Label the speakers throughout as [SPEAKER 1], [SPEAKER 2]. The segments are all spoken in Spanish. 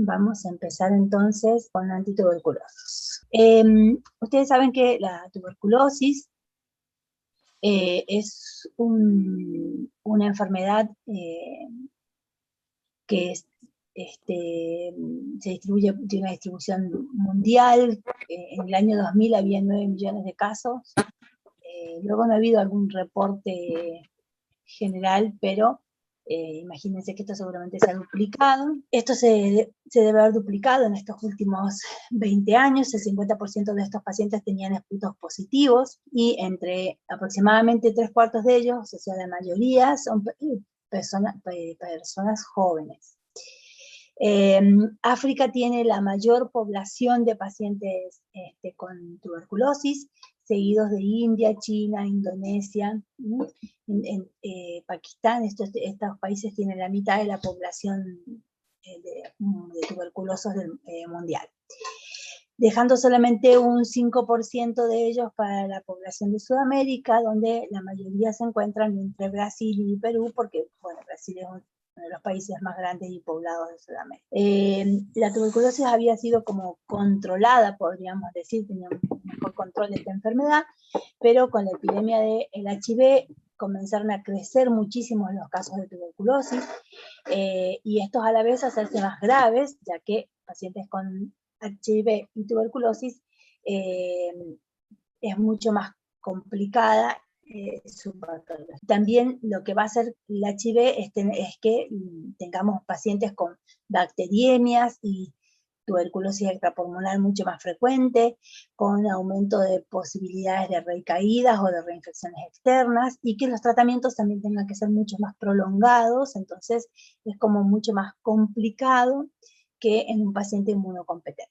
[SPEAKER 1] Vamos a empezar entonces con antituberculosis. Ustedes saben que la tuberculosis es una enfermedad que se distribuye, tiene una distribución mundial. En el año 2000 había 9 millones de casos. Luego no ha habido algún reporte general, pero imagínense que esto seguramente se ha duplicado. Esto se debe haber duplicado en estos últimos 20 años. El 50% de estos pacientes tenían esputos positivos y entre aproximadamente 3/4 de ellos, o sea, la mayoría, son personas jóvenes. África tiene la mayor población de pacientes con tuberculosis, seguidos de India, China, Indonesia. Pakistán, estos países tienen la mitad de la población de tuberculosos mundial, dejando solamente un 5% de ellos para la población de Sudamérica, donde la mayoría se encuentran entre Brasil y Perú, porque, bueno, Brasil es uno de los países más grandes y poblados de Sudamérica. La tuberculosis había sido como controlada, podríamos decir, tenía un mejor control de esta enfermedad, pero con la epidemia del HIV comenzaron a crecer muchísimo los casos de tuberculosis, y estos a la vez hacerse más graves, ya que pacientes con HIV y tuberculosis es mucho más complicada su patología. También lo que va a hacer el HIV es que tengamos pacientes con bacteriemias y tuberculosis extrapulmonar mucho más frecuente, con aumento de posibilidades de recaídas o de reinfecciones externas, y que los tratamientos también tengan que ser mucho más prolongados. Entonces es como mucho más complicado que en un paciente inmunocompetente.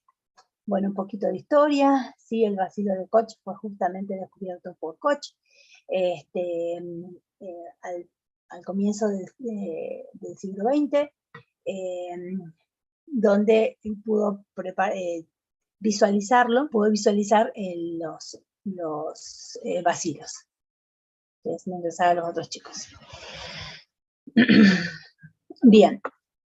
[SPEAKER 1] Bueno, un poquito de historia. Sí, el bacilo de Koch fue justamente descubierto por Koch al comienzo del siglo XX, donde pudo visualizarlo, pudo visualizar los bacilos. Déjenme ingresar a los otros chicos. Bien,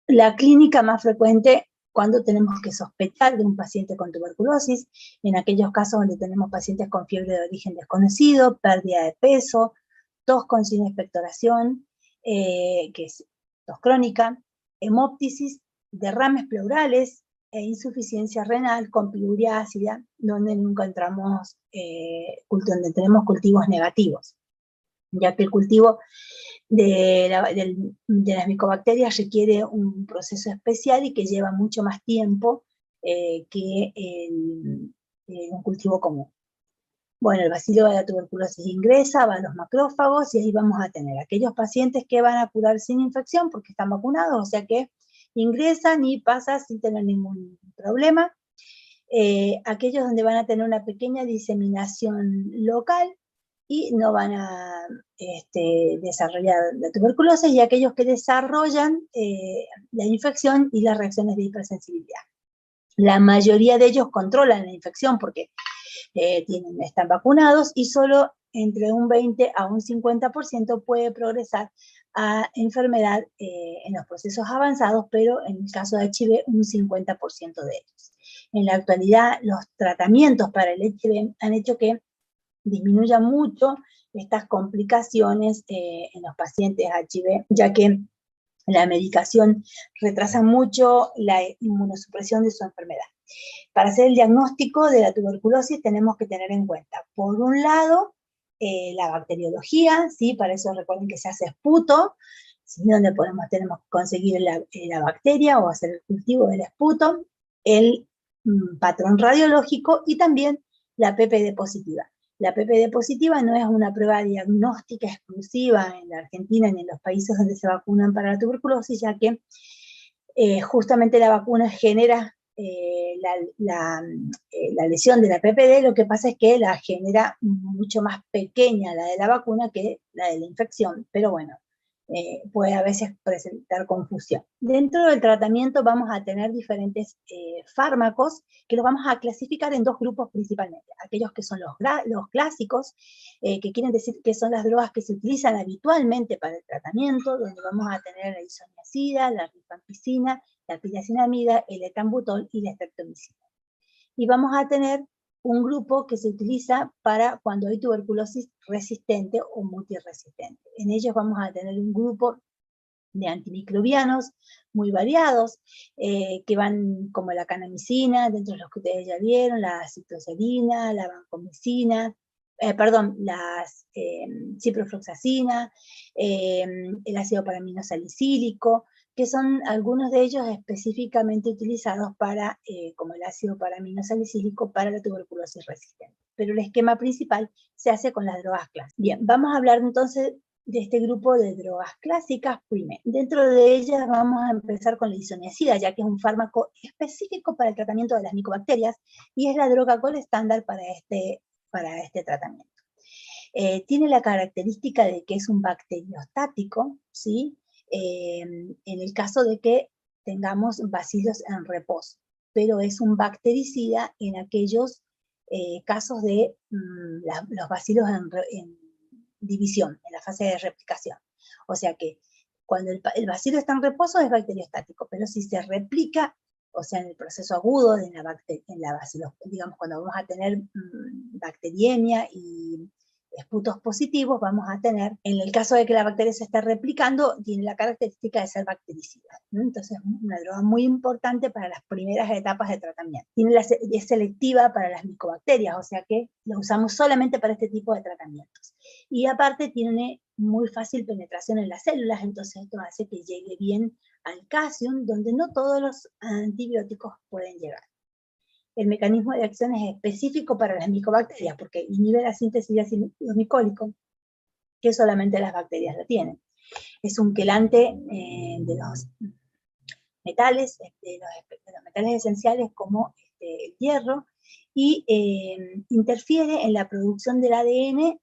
[SPEAKER 1] la clínica más frecuente cuando tenemos que sospechar de un paciente con tuberculosis, en aquellos casos donde tenemos pacientes con fiebre de origen desconocido, pérdida de peso, tos con sin expectoración, que es tos crónica, hemóptisis, derrames pleurales e insuficiencia renal con piluria ácida, donde encontramos, donde tenemos cultivos negativos, ya que el cultivo de las micobacterias requiere un proceso especial y que lleva mucho más tiempo que un cultivo común. Bueno, el bacilo de la tuberculosis ingresa, va a los macrófagos y ahí vamos a tener aquellos pacientes que van a curar sin infección porque están vacunados, o sea que ingresan y pasan sin tener ningún problema. Aquellos donde van a tener una pequeña diseminación local y no van a desarrollar la tuberculosis, y aquellos que desarrollan la infección y las reacciones de hipersensibilidad. La mayoría de ellos controlan la infección porque están vacunados, y solo entre un 20 a un 50% puede progresar a enfermedad en los procesos avanzados, pero en el caso de HIV un 50% de ellos. En la actualidad los tratamientos para el HIV han hecho que disminuya mucho estas complicaciones en los pacientes HIV, ya que la medicación retrasa mucho la inmunosupresión de su enfermedad. Para hacer el diagnóstico de la tuberculosis tenemos que tener en cuenta, por un lado, la bacteriología, ¿sí? Para eso recuerden que se hace esputo, ¿sí? Donde tenemos que conseguir la bacteria o hacer el cultivo del esputo, el patrón radiológico y también la PPD positiva. La PPD positiva no es una prueba diagnóstica exclusiva en la Argentina ni en los países donde se vacunan para la tuberculosis, ya que justamente la vacuna genera la lesión de la PPD. Lo que pasa es que la genera mucho más pequeña la de la vacuna que la de la infección, pero bueno, puede a veces presentar confusión. Dentro del tratamiento vamos a tener diferentes fármacos que los vamos a clasificar en dos grupos principalmente. Aquellos que son los clásicos, que quieren decir que son las drogas que se utilizan habitualmente para el tratamiento, donde vamos a tener la isoniazida, la rifampicina la piracinamida, el etambutol y la streptomicina. Y vamos a tener un grupo que se utiliza para cuando hay tuberculosis resistente o multiresistente. En ellos vamos a tener un grupo de antimicrobianos muy variados, que van como la kanamicina, dentro de los que ustedes ya vieron, la citocerina, la vancomicina, la ciprofloxacina, el ácido paraminosalicílico, que son algunos de ellos específicamente utilizados para, como el ácido paraminosalicílico, para la tuberculosis resistente. Pero el esquema principal se hace con las drogas clásicas. Bien, vamos a hablar entonces de este grupo de drogas clásicas primero. Dentro de ellas vamos a empezar con la isoniazida, ya que es un fármaco específico para el tratamiento de las micobacterias y es la droga gold estándar para este tratamiento. Tiene la característica de que es un bacteriostático, ¿sí? En el caso de que tengamos bacilos en reposo, pero es un bactericida en aquellos casos de los bacilos en división, en la fase de replicación. O sea que cuando el bacilo está en reposo es bacteriostático, pero si se replica, o sea, en el proceso agudo, en la bacilo, digamos, cuando vamos a tener bacteriemia y esputos positivos, vamos a tener, en el caso de que la bacteria se esté replicando, tiene la característica de ser bactericida, ¿no? Entonces es una droga muy importante para las primeras etapas de tratamiento. Es selectiva para las micobacterias, o sea que la usamos solamente para este tipo de tratamientos. Y aparte tiene muy fácil penetración en las células, entonces esto hace que llegue bien al calcium, donde no todos los antibióticos pueden llegar. El mecanismo de acción es específico para las micobacterias, porque inhibe la síntesis de ácido micólico, que solamente las bacterias la tienen. Es un quelante de los metales, de los metales esenciales como el hierro, y interfiere en la producción del ADN,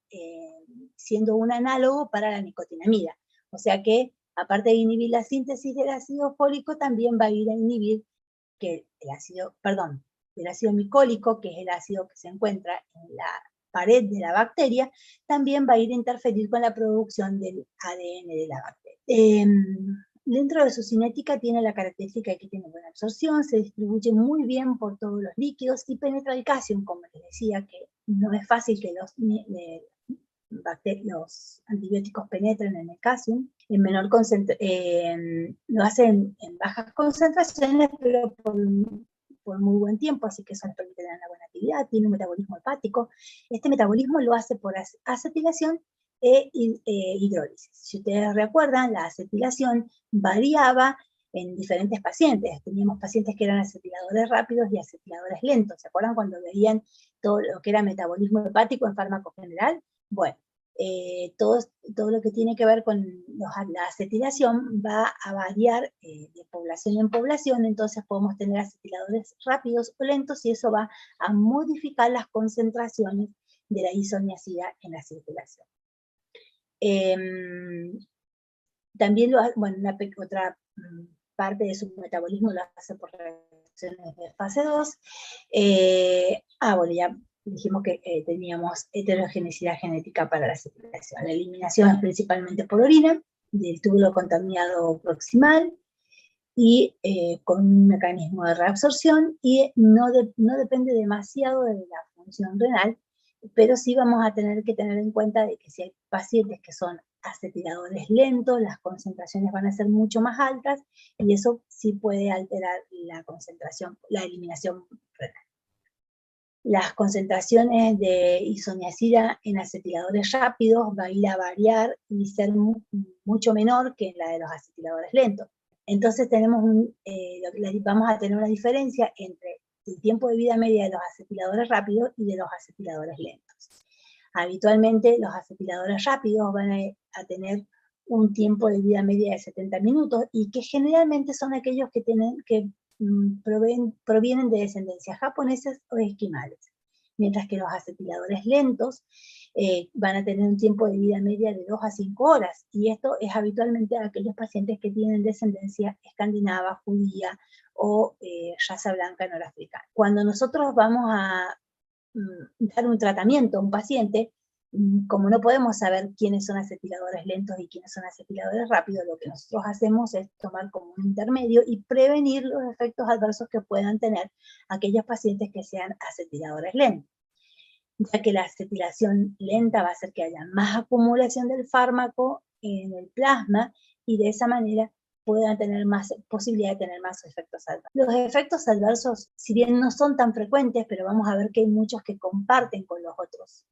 [SPEAKER 1] siendo un análogo para la nicotinamida. O sea que, aparte de inhibir la síntesis del ácido fólico, también va a ir a inhibir que del ácido micólico, que es el ácido que se encuentra en la pared de la bacteria, también va a ir a interferir con la producción del ADN de la bacteria. Dentro de su cinética tiene la característica de que tiene buena absorción, se distribuye muy bien por todos los líquidos y penetra el calcio, como les decía, que no es fácil que los antibióticos penetren en el calcio, lo hacen en bajas concentraciones, pero por muy buen tiempo, así que eso les permite tener una buena actividad, tiene un metabolismo hepático. Este metabolismo lo hace por acetilación e hidrólisis. Si ustedes recuerdan, la acetilación variaba en diferentes pacientes. Teníamos pacientes que eran acetiladores rápidos y acetiladores lentos. ¿Se acuerdan cuando veían todo lo que era metabolismo hepático en fármaco general? Bueno, todo lo que tiene que ver con la acetilación va a variar de población en población, entonces podemos tener acetiladores rápidos o lentos y eso va a modificar las concentraciones de la isoniazida en la circulación. También otra parte de su metabolismo lo hace por reacciones de fase 2. Bueno, ya dijimos que teníamos heterogeneidad genética para la circulación. La eliminación es principalmente por orina, del túbulo contaminado proximal, y con un mecanismo de reabsorción, y no depende demasiado de la función renal, pero sí vamos a tener que tener en cuenta de que si hay pacientes que son acetiladores lentos, las concentraciones van a ser mucho más altas, y eso sí puede alterar la concentración, la eliminación renal. Las concentraciones de isoniazida en acetiladores rápidos va a ir a variar y ser mucho menor que en la de los acetiladores lentos. Entonces vamos a tener una diferencia entre el tiempo de vida media de los acetiladores rápidos y de los acetiladores lentos. Habitualmente los acetiladores rápidos van a tener un tiempo de vida media de 70 minutos y que generalmente son aquellos que provienen de descendencias japonesas o esquimales, mientras que los acetiladores lentos van a tener un tiempo de vida media de 2 a 5 horas, y esto es habitualmente a aquellos pacientes que tienen descendencia escandinava, judía o raza blanca norafricana. Cuando nosotros vamos a dar un tratamiento a un paciente, Como no podemos saber quiénes son acetiladores lentos y quiénes son acetiladores rápidos, lo que nosotros hacemos es tomar como un intermedio y prevenir los efectos adversos que puedan tener aquellos pacientes que sean acetiladores lentos, ya que la acetilación lenta va a hacer que haya más acumulación del fármaco en el plasma y de esa manera puedan tener más posibilidad de tener más efectos adversos. Los efectos adversos, si bien no son tan frecuentes, pero vamos a ver que hay muchos que comparten con los otros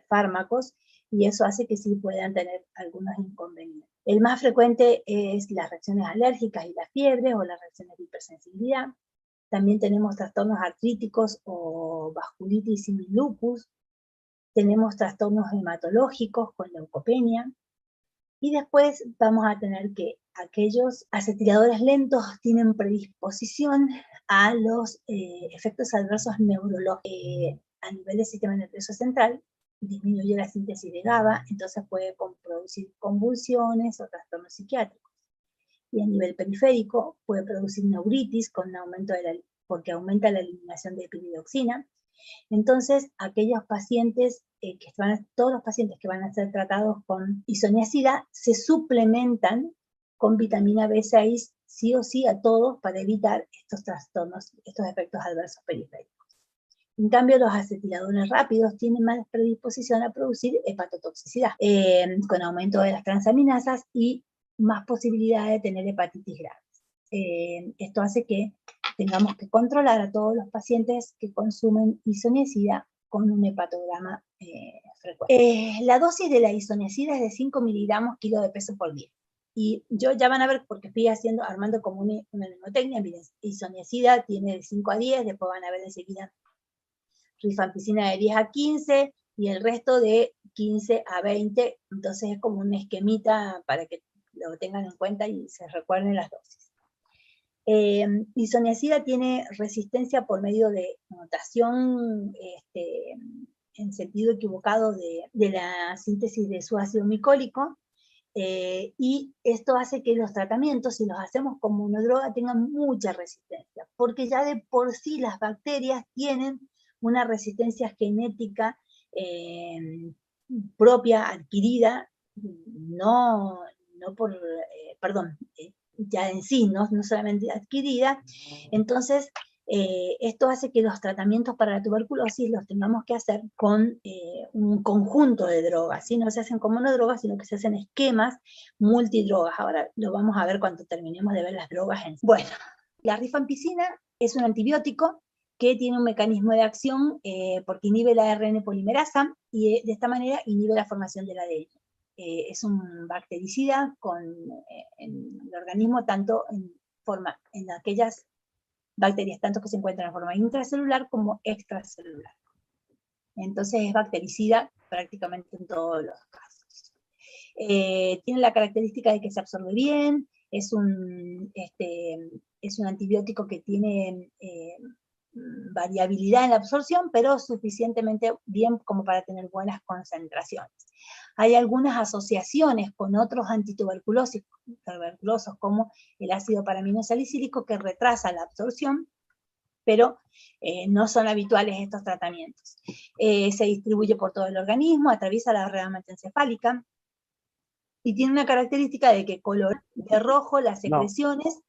[SPEAKER 1] fármacos, y eso hace que sí puedan tener algunos inconvenientes. El más frecuente es las reacciones alérgicas y la fiebre o las reacciones de hipersensibilidad. También tenemos trastornos artríticos o vasculitis y lupus. Tenemos trastornos hematológicos con leucopenia. Y después vamos a tener que aquellos acetiladores lentos tienen predisposición a los efectos adversos neurológicos a nivel del sistema nervioso central. Disminuye la síntesis de GABA, entonces puede producir convulsiones o trastornos psiquiátricos. Y a nivel periférico puede producir neuritis con un aumento porque aumenta la eliminación de piridoxina. Entonces, aquellos pacientes, todos los pacientes que van a ser tratados con isoniazida se suplementan con vitamina B6 sí o sí a todos para evitar estos trastornos, estos efectos adversos periféricos. En cambio, los acetiladores rápidos tienen más predisposición a producir hepatotoxicidad, con aumento de las transaminasas y más posibilidad de tener hepatitis grave. Esto hace que tengamos que controlar a todos los pacientes que consumen isoniazida con un hepatograma frecuente. La dosis de la isoniazida es de 5 miligramos kilo de peso por día. Y ya van a ver, porque estoy armando como una mnemotecnia. Miren, isoniazida tiene de 5 a 10, después van a ver enseguida rifampicina de 10 a 15 y el resto de 15 a 20. Entonces es como un esquemita para que lo tengan en cuenta y se recuerden las dosis. Isoniazida tiene resistencia por medio de mutación en sentido equivocado de la síntesis de su ácido micólico, y esto hace que los tratamientos, si los hacemos como una droga, tengan mucha resistencia, porque ya de por sí las bacterias tienen una resistencia genética propia, adquirida, no por, ya en sí, no solamente adquirida. Entonces, esto hace que los tratamientos para la tuberculosis los tengamos que hacer con un conjunto de drogas, ¿sí? No se hacen como una droga, sino que se hacen esquemas multidrogas. Ahora lo vamos a ver cuando terminemos de ver las drogas en sí. Bueno, la rifampicina es un antibiótico que tiene un mecanismo de acción porque inhibe la ARN polimerasa y de esta manera inhibe la formación del ADN. Es un bactericida en el organismo, tanto en aquellas bacterias, tanto que se encuentran en forma intracelular como extracelular. Entonces es bactericida prácticamente en todos los casos. Tiene la característica de que se absorbe bien, es un antibiótico que tiene variabilidad en la absorción, pero suficientemente bien como para tener buenas concentraciones. Hay algunas asociaciones con otros antituberculosos como el ácido paraminosalicílico que retrasa la absorción, pero no son habituales estos tratamientos. Se distribuye por todo el organismo, atraviesa la barrera encefálica y tiene una característica de que colora de rojo las secreciones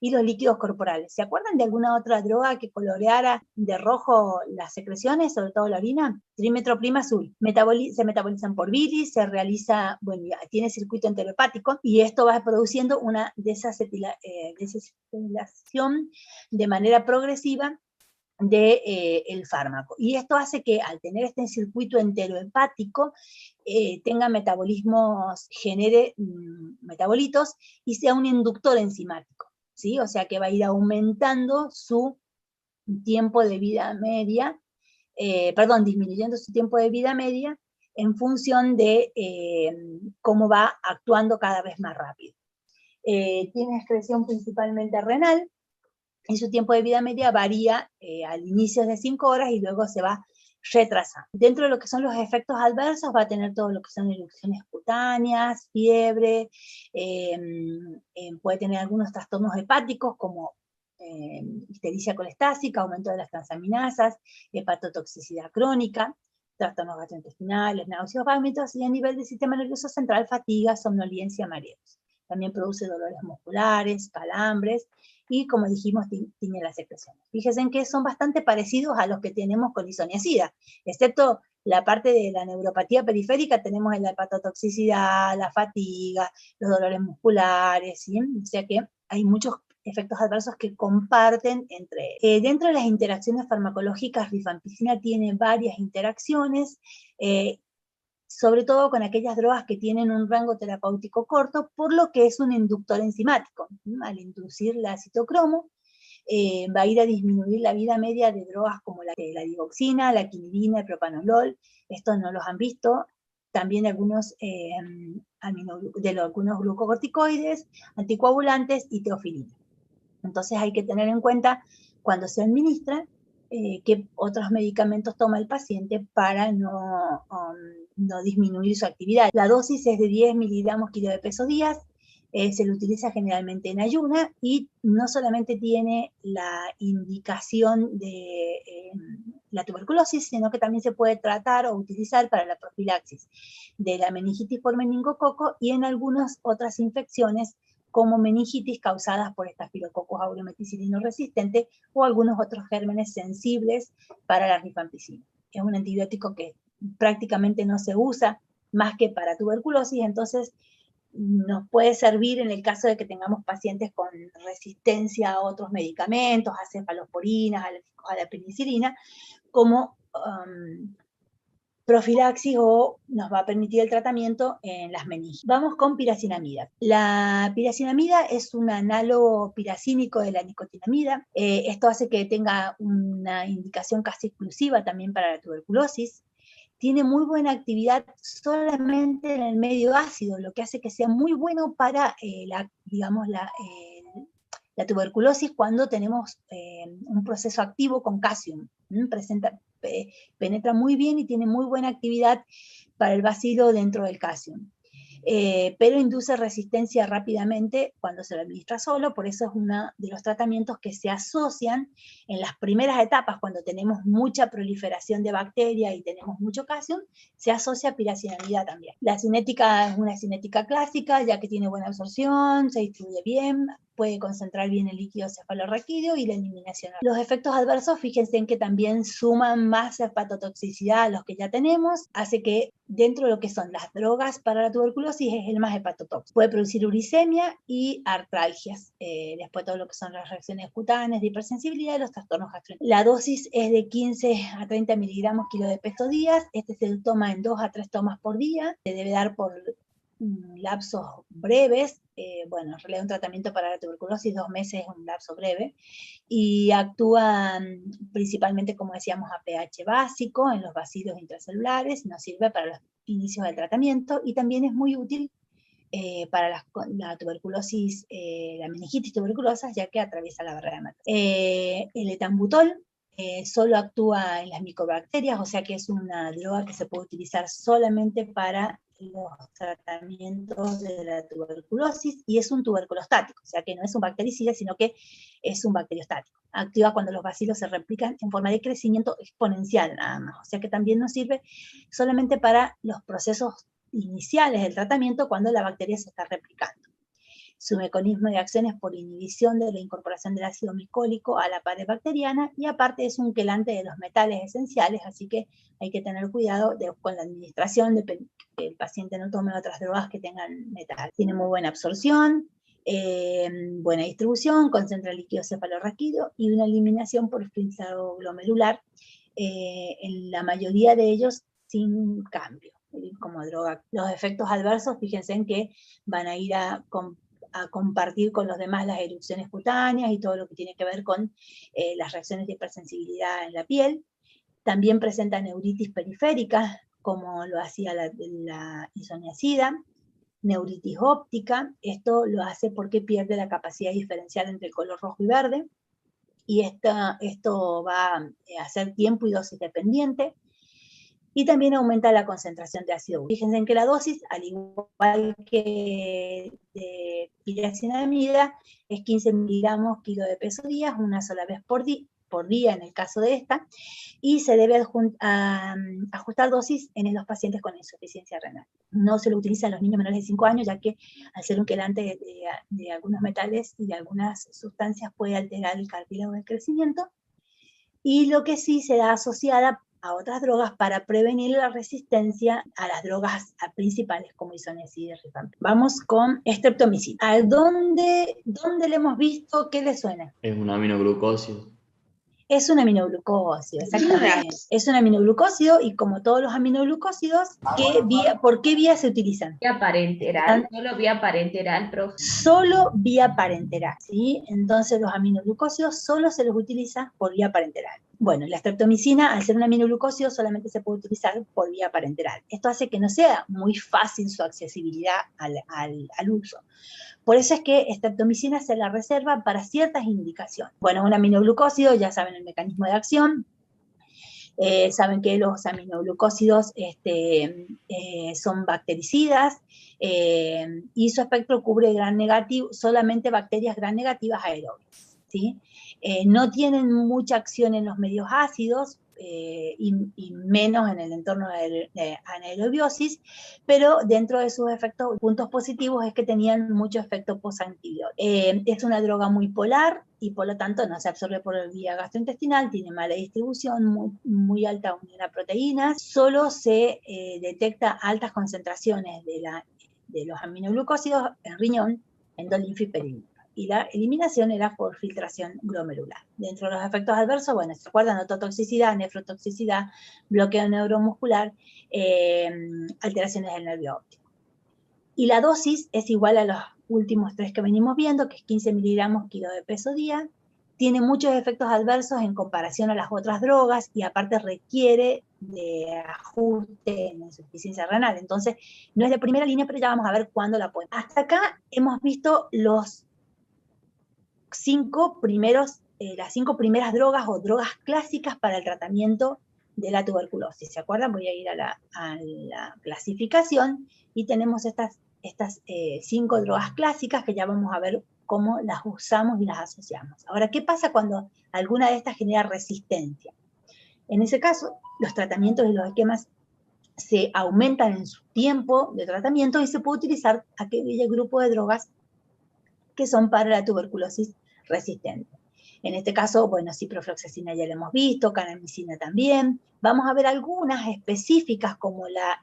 [SPEAKER 1] y los líquidos corporales. ¿Se acuerdan de alguna otra droga que coloreara de rojo las secreciones, sobre todo la orina? Trimetoprim azul. Se metabolizan por bilis, se realiza, tiene circuito enterohepático, y esto va produciendo una desacetilación de manera progresiva del fármaco. Y esto hace que al tener este circuito enterohepático tenga metabolitos y sea un inductor enzimático, ¿sí? O sea que va a ir aumentando su tiempo de vida media, disminuyendo su tiempo de vida media en función de cómo va actuando cada vez más rápido. Tiene excreción principalmente renal, y su tiempo de vida media varía al inicio de 5 horas y luego se va retrasando. Dentro de lo que son los efectos adversos va a tener todo lo que son erupciones cutáneas, fiebre, puede tener algunos trastornos hepáticos como ictericia colestásica, aumento de las transaminasas, hepatotoxicidad crónica. trastornos gastrointestinales, náuseas, vómitos, y a nivel del sistema nervioso central, fatiga, somnolencia, mareos. También produce dolores musculares, calambres, y como dijimos, tiñe las secreciones. Fíjense en que son bastante parecidos a los que tenemos con isoniazida, excepto la parte de la neuropatía periférica, tenemos la hepatotoxicidad, la fatiga, los dolores musculares, ¿sí? O sea que hay muchos efectos adversos que comparten entre dentro de las interacciones farmacológicas, rifampicina tiene varias interacciones, sobre todo con aquellas drogas que tienen un rango terapéutico corto, por lo que es un inductor enzimático. Al inducir la citocromo, va a ir a disminuir la vida media de drogas como la digoxina, la quinidina, el propanolol. Estos no los han visto. También algunos, algunos glucocorticoides, anticoagulantes y teofilina. Entonces hay que tener en cuenta cuando se administra qué otros medicamentos toma el paciente para no disminuir su actividad. La dosis es de 10 miligramos kilo de peso días, se lo utiliza generalmente en ayuna y no solamente tiene la indicación de la tuberculosis, sino que también se puede tratar o utilizar para la profilaxis de la meningitis por meningococo y en algunas otras infecciones como meningitis causadas por Staphylococcus aureus meticilino resistente o algunos otros gérmenes sensibles para la rifampicina. Es un antibiótico que prácticamente no se usa más que para tuberculosis, entonces nos puede servir en el caso de que tengamos pacientes con resistencia a otros medicamentos, a cefalosporinas, a la penicilina, como profilaxis o nos va a permitir el tratamiento en las meningitis. Vamos con piracinamida. La piracinamida es un análogo piracínico de la nicotinamida. Esto hace que tenga una indicación casi exclusiva también para la tuberculosis. Tiene muy buena actividad solamente en el medio ácido, lo que hace que sea muy bueno para la tuberculosis cuando tenemos un proceso activo con calcio. Penetra muy bien y tiene muy buena actividad para el bacilo dentro del calcio. Pero induce resistencia rápidamente cuando se lo administra solo, por eso es uno de los tratamientos que se asocian en las primeras etapas, cuando tenemos mucha proliferación de bacterias y tenemos mucho calcio, se asocia a piracinamida también. La cinética es una cinética clásica, ya que tiene buena absorción, se distribuye bien, puede concentrar bien el líquido cefalorraquídeo y la eliminación. Los efectos adversos, fíjense en que también suman más hepatotoxicidad a los que ya tenemos, hace que dentro de lo que son las drogas para la tuberculosis es el más hepatotóxico. Puede producir uricemia y artralgias, después todo lo que son las reacciones cutáneas de hipersensibilidad y los trastornos gastrointestinales. La dosis es de 15 a 30 miligramos kilo de peso días, este se toma en 2 a 3 tomas por día, se debe dar por lapsos breves, bueno, en realidad un tratamiento para la tuberculosis 2 meses es un lapso breve, y actúa principalmente, como decíamos, a pH básico en los bacilos intracelulares, nos sirve para los inicios del tratamiento y también es muy útil para la tuberculosis, la meningitis tuberculosa, ya que atraviesa la barrera hemática. El etambutol solo actúa en las micobacterias, o sea que es una droga que se puede utilizar solamente para los tratamientos de la tuberculosis y es un tuberculostático, o sea que no es un bactericida, sino que es un bacteriostático. Actúa cuando los bacilos se replican en forma de crecimiento exponencial nada más, o sea que también nos sirve solamente para los procesos iniciales del tratamiento cuando la bacteria se está replicando. Su mecanismo de acción es por inhibición de la incorporación del ácido micólico a la pared bacteriana y aparte es un quelante de los metales esenciales, así que hay que tener cuidado con la administración, de que el paciente no tome otras drogas que tengan metal. Tiene muy buena absorción, buena distribución, concentra líquido cefalorraquídeo y una eliminación por filtrado glomerular, en la mayoría de ellos sin cambio como droga. Los efectos adversos, fíjense en que van a ir a compartir con los demás las erupciones cutáneas y todo lo que tiene que ver con las reacciones de hipersensibilidad en la piel. También presenta neuritis periférica, como lo hacía la isoniazida, neuritis óptica, esto lo hace porque pierde la capacidad diferencial entre el color rojo y verde, y esto va a ser tiempo y dosis dependiente, y también aumenta la concentración de ácido úrico. Fíjense en que la dosis, al igual que de piracinamida, es 15 miligramos kilo de peso días, una sola vez por día, por día en el caso de esta, y se debe ajustar dosis en los pacientes con insuficiencia renal. No se lo utiliza en los niños menores de 5 años, ya que al ser un quelante de algunos metales y de algunas sustancias puede alterar el cartílago del crecimiento, y lo que sí se da asociada a otras drogas para prevenir la resistencia a las drogas principales como isoniazida y rifampicina. Vamos con streptomicina. ¿A dónde le hemos visto? ¿Qué le suena?
[SPEAKER 2] Es un aminoglucósido.
[SPEAKER 1] Es un aminoglucósido, exactamente. Es un aminoglucósido, y como todos los aminoglucósidos, ¿por qué vía se utilizan?
[SPEAKER 3] Vía parenteral, solo vía parenteral, profe.
[SPEAKER 1] Solo vía parenteral, ¿sí? Entonces los aminoglucósidos solo se los utiliza por vía parenteral. Bueno, la streptomicina, al ser un aminoglucósido, solamente se puede utilizar por vía parenteral. Esto hace que no sea muy fácil su accesibilidad al uso. Por eso es que streptomicina se la reserva para ciertas indicaciones. Bueno, un aminoglucósido, ya saben el mecanismo de acción. Saben que los aminoglucósidos son bactericidas, y su espectro cubre solamente bacterias gram negativas aerobias, ¿sí? No tienen mucha acción en los medios ácidos, y menos en el entorno de anaerobiosis, pero dentro de sus puntos positivos es que tenían mucho efecto postantibiótico. Es una droga muy polar y por lo tanto no se absorbe por vía gastrointestinal, tiene mala distribución, muy alta unión a proteínas, solo se detecta altas concentraciones de los aminoglucósidos en riñón, endolinfa y perímetro. Y la eliminación era por filtración glomerular. Dentro de los efectos adversos, bueno, ¿se acuerdan? Ototoxicidad, nefrotoxicidad, bloqueo neuromuscular, alteraciones del nervio óptico. Y la dosis es igual a los últimos 3 que venimos viendo, que es 15 miligramos kilo de peso día. Tiene muchos efectos adversos en comparación a las otras drogas, y aparte requiere de ajuste en insuficiencia renal. Entonces, no es de primera línea, pero ya vamos a ver cuándo la podemos. Hasta acá hemos visto las 5 primeras drogas o drogas clásicas para el tratamiento de la tuberculosis. ¿Se acuerdan? Voy a ir a la clasificación, y tenemos estas 5 drogas clásicas que ya vamos a ver cómo las usamos y las asociamos. Ahora, ¿qué pasa cuando alguna de estas genera resistencia? En ese caso, los tratamientos y los esquemas se aumentan en su tiempo de tratamiento, y se puede utilizar aquel grupo de drogas que son para la tuberculosis resistente. En este caso, bueno, ciprofloxacina ya lo hemos visto, kanamicina también. Vamos a ver algunas específicas como la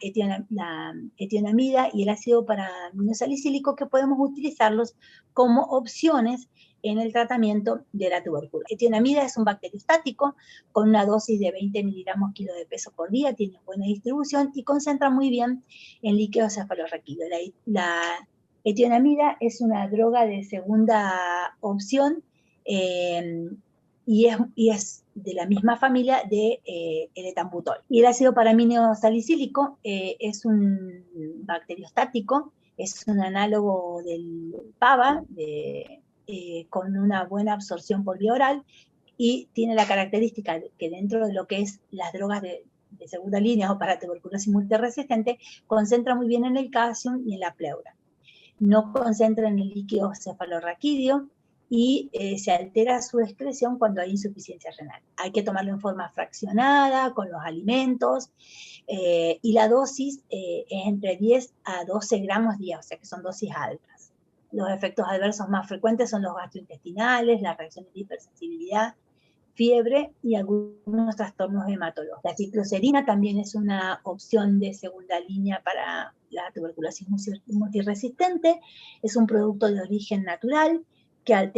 [SPEAKER 1] etionamida y el ácido paraaminosalicílico, que podemos utilizarlos como opciones en el tratamiento de la tuberculosis. Etionamida es un bacteriostático con una dosis de 20 miligramos kilo de peso por día, tiene buena distribución y concentra muy bien en líquido cefalorraquídeo. La etionamida es una droga de segunda opción, y es de la misma familia de el etambutol. Y el ácido paraaminosalicílico es un bacteriostático, es un análogo del PABA, con una buena absorción por vía oral, y tiene la característica de que dentro de lo que es las drogas de segunda línea o para tuberculosis multiresistente, concentra muy bien en el calcio y en la pleura. No concentra en el líquido cefalorraquídeo, y se altera su excreción cuando hay insuficiencia renal. Hay que tomarlo en forma fraccionada, con los alimentos, y la dosis es entre 10 a 12 gramos día, o sea que son dosis altas. Los efectos adversos más frecuentes son los gastrointestinales, las reacciones de hipersensibilidad, fiebre y algunos trastornos hematológicos. La cicloserina también es una opción de segunda línea para la tuberculosis multiresistente. Es un producto de origen natural que lo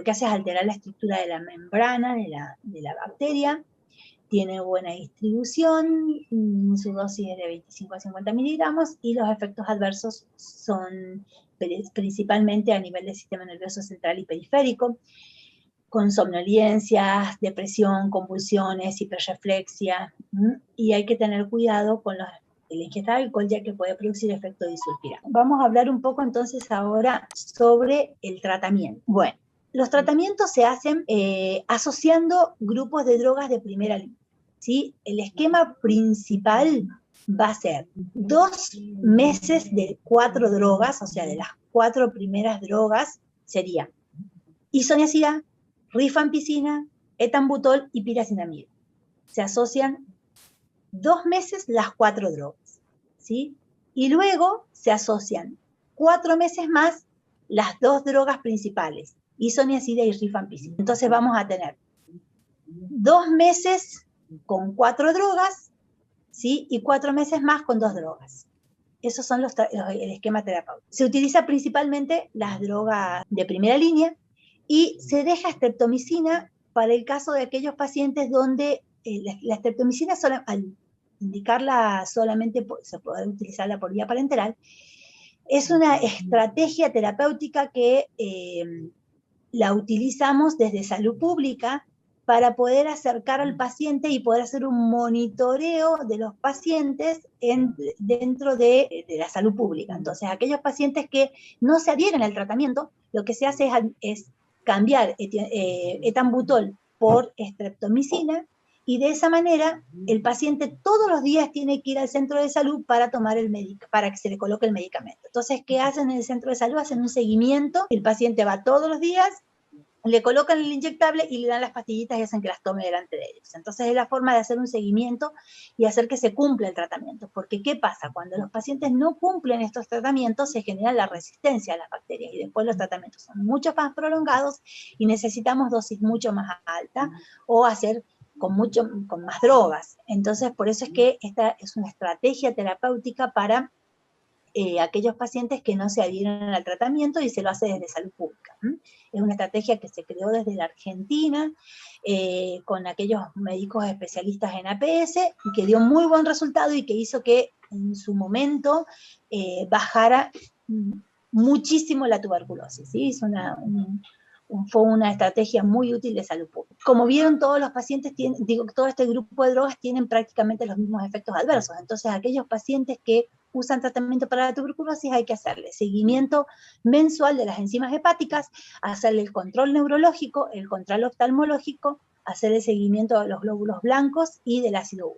[SPEAKER 1] que hace es alterar la estructura de la membrana de la bacteria. Tiene buena distribución, su dosis es de 25 a 50 miligramos, y los efectos adversos son principalmente a nivel del sistema nervioso central y periférico, con somnolencias, depresión, convulsiones, hiperreflexia, y hay que tener cuidado con el ingestar alcohol, ya que puede producir efecto disulfirante. Vamos a hablar un poco entonces ahora sobre el tratamiento. Bueno, los tratamientos se hacen asociando grupos de drogas de primera línea, ¿sí? El esquema principal va a ser 2 meses de 4 drogas, o sea, de las 4 primeras drogas sería isoniazida, rifampicina, etambutol y piracinamida. Se asocian 2 meses las 4 drogas, ¿sí? Y luego se asocian 4 meses más las 2 drogas principales, isoniazida y rifampicina. Entonces vamos a tener 2 meses con 4 drogas, ¿sí? Y 4 meses más con 2 drogas. Esos son el esquema terapéutico. Se utiliza principalmente las drogas de primera línea y se deja streptomicina para el caso de aquellos pacientes donde la streptomicina, al indicarla solamente, se puede utilizarla por vía parenteral, es una estrategia terapéutica que la utilizamos desde salud pública para poder acercar al paciente y poder hacer un monitoreo de los pacientes dentro de la salud pública. Entonces, aquellos pacientes que no se adhieren al tratamiento, lo que se hace es cambiar etambutol por streptomicina, y de esa manera el paciente todos los días tiene que ir al centro de salud para tomar para que se le coloque el medicamento. Entonces, ¿qué hacen en el centro de salud? Hacen un seguimiento, el paciente va todos los días, le colocan el inyectable y le dan las pastillitas y hacen que las tome delante de ellos. Entonces es la forma de hacer un seguimiento y hacer que se cumpla el tratamiento. Porque ¿qué pasa? Cuando los pacientes no cumplen estos tratamientos, se genera la resistencia a las bacterias y después los tratamientos son mucho más prolongados y necesitamos dosis mucho más altas o hacer con más drogas. Entonces, por eso es que esta es una estrategia terapéutica para aquellos pacientes que no se adhieren al tratamiento y se lo hace desde salud pública. Es una estrategia que se creó desde la Argentina con aquellos médicos especialistas en APS y que dio muy buen resultado y que hizo que en su momento bajara muchísimo la tuberculosis, ¿sí? Fue una estrategia muy útil de salud pública. Como vieron, todos los pacientes todo este grupo de drogas tienen prácticamente los mismos efectos adversos. Entonces, aquellos pacientes que usan tratamiento para la tuberculosis hay que hacerle seguimiento mensual de las enzimas hepáticas, hacerle el control neurológico, el control oftalmológico, hacer el seguimiento de los glóbulos blancos y del ácido úrico.